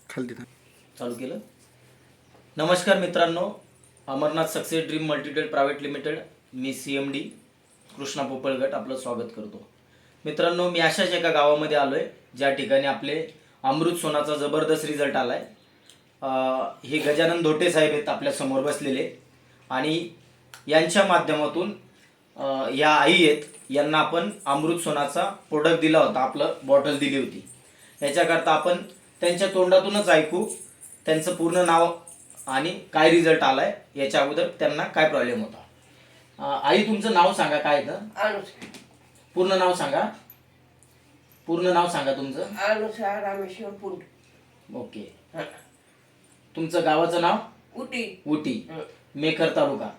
खाली चालू केलं. नमस्कार मित्रांनो, Amarnath success dream multitrade private limited, मी CMD कृष्णा पोपळगट आपलं स्वागत करतो. मित्रांनो, मी अशाच एका गावामध्ये आलोय ज्या ठिकाणी आपले अमृत सोनाचा जबरदस्त रिझल्ट आलाय. हे गजानन धोटे साहेब आहेत आपल्या समोर बसलेले, आणि यांच्या माध्यमातून या आई आहेत, यांना आपण अमृत सोनाचा प्रोडक्ट दिला होता, आपलं बॉटल दिली होती. याच्याकरता आपण त्यांच्या तोंडातूनच ऐकू त्यांचं पूर्ण नाव आणि काय रिझल्ट आलाय. याच्या अगोदर त्यांना काय प्रॉब्लेम होता. आई, तुमचं नाव सांगा. काय आहे पूर्ण नाव सांगा. पूर्ण नाव सांगा तुमचं. अनुषा रामेश्वर पुंड. ओके. तुमचं गावाचं नाव? उटी, मेखर तालुका,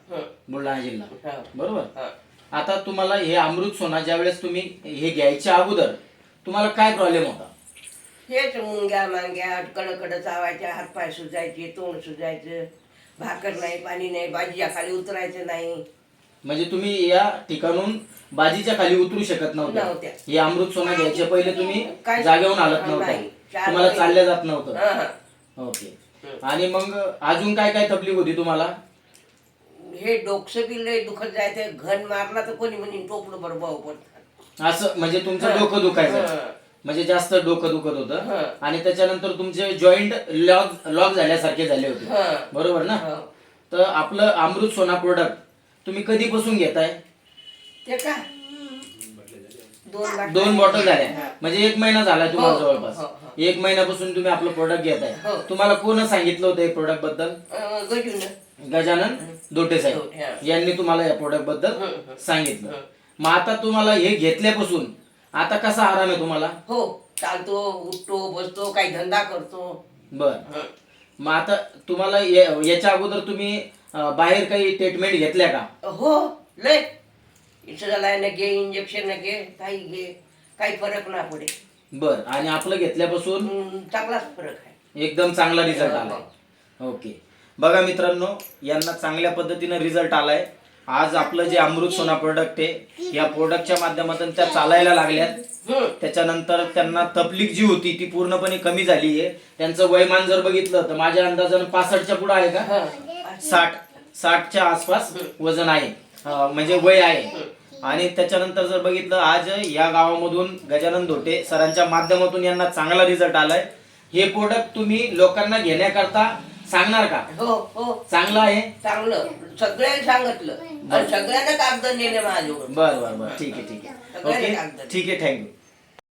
बुलढाणा जिल्हा, बरोबर. आता तुम्हाला हे अमृत सोना ज्यावेळेस तुम्ही हे घ्यायच्या अगोदर तुम्हाला काय प्रॉब्लेम होता? हेच मुंग्या मांग्या कडकड चावायच्या, हातपाय सुजायचे, तोंड सुजायचं, भाकर नाही, पाणी नाही, बाजीच्या खाली उतरायचं नाही. म्हणजे तुम्ही या ठिकाणून बाजीच्या खाली उतरू शकत नव्हत्या. हे अमृत सोना घ्यायच्या पहिले तुम्ही जागेवरून हालत नव्हता, तुम्हाला चालल्या जात नव्हतं. ओके. आणि मग अजून काय काय तकलीफ होती तुम्हाला? हे डोकं बिल दुखत जायचं, घन मारला तर कोणी म्हणे टोपलं बरोबर पडतं. असं म्हणजे तुमचं डोकं दुखायचं, म्हणजे जास्त डोकं दुखत होतं. आणि त्याच्यानंतर तुमचे जॉईंट लॉक झाल्यासारखे झाले होते, बरोबर ना. तर आपलं अमृत सोना प्रोडक्ट तुम्ही कधीपासून घेताय? ते का 2 बॉटल झाल्या, म्हणजे 1 महिना झालाय तुम्हाला जवळपास. 1 महिन्यापासून तुम्ही आपलं प्रोडक्ट घेताय. तुम्हाला कोण सांगितलं होतं हे प्रोडक्ट बद्दल? गजानन धोटे साहेब यांनी तुम्हाला या प्रोडक्ट बद्दल सांगितलं. मग आता तुम्हाला हे घेतल्यापासून आता कसा आराम आहे तुम्हाला? हो, चालतो, उठतो, बसतो, काही धंदा करतो. बर. मग आता तुम्हाला याच्या अगोदर तुम्ही बाहेर काही ट्रीटमेंट घेतल्या का? हो, लय इन्सुलिन घे, इंजेक्शन घे, काही घे, काही फरक ना पडे. बर. आणि आपलं घेतल्यापासून चांगलाच फरक आहे, एकदम चांगला रिझल्ट आलाय. ओके. बघा मित्रांनो, यांना चांगल्या पद्धतीने रिझल्ट आलाय. आज आपलं जे अमृत सोना प्रोडक्ट आहे, या प्रोडक्टच्या माध्यमातून त्या चालायला लागल्यात. त्याच्यानंतर त्यांना तकलीफ जी होती ती पूर्णपणे कमी झाली आहे. त्यांचं वयमान जर बघितलं तर माझ्या अंदाजानं 65च्या पुढे आहे का? 60च्या आसपास वजन आहे, म्हणजे वय आहे. आणि त्याच्यानंतर जर बघितलं, आज या गावामधून गजानन धोटे सरांच्या माध्यमातून यांना चांगला रिझल्ट आलाय. हे प्रोडक्ट तुम्ही लोकांना घेण्याकरता सांगणार का? हो हो, चांगलं आहे, चांगलं. सगळ्यांनी सांगितलं, सगळ्यांना कागद नेले माझ्यावर. बर बर बर. ठीक आहे, ठीक आहे. ओके, ठीक आहे. थँक्यू.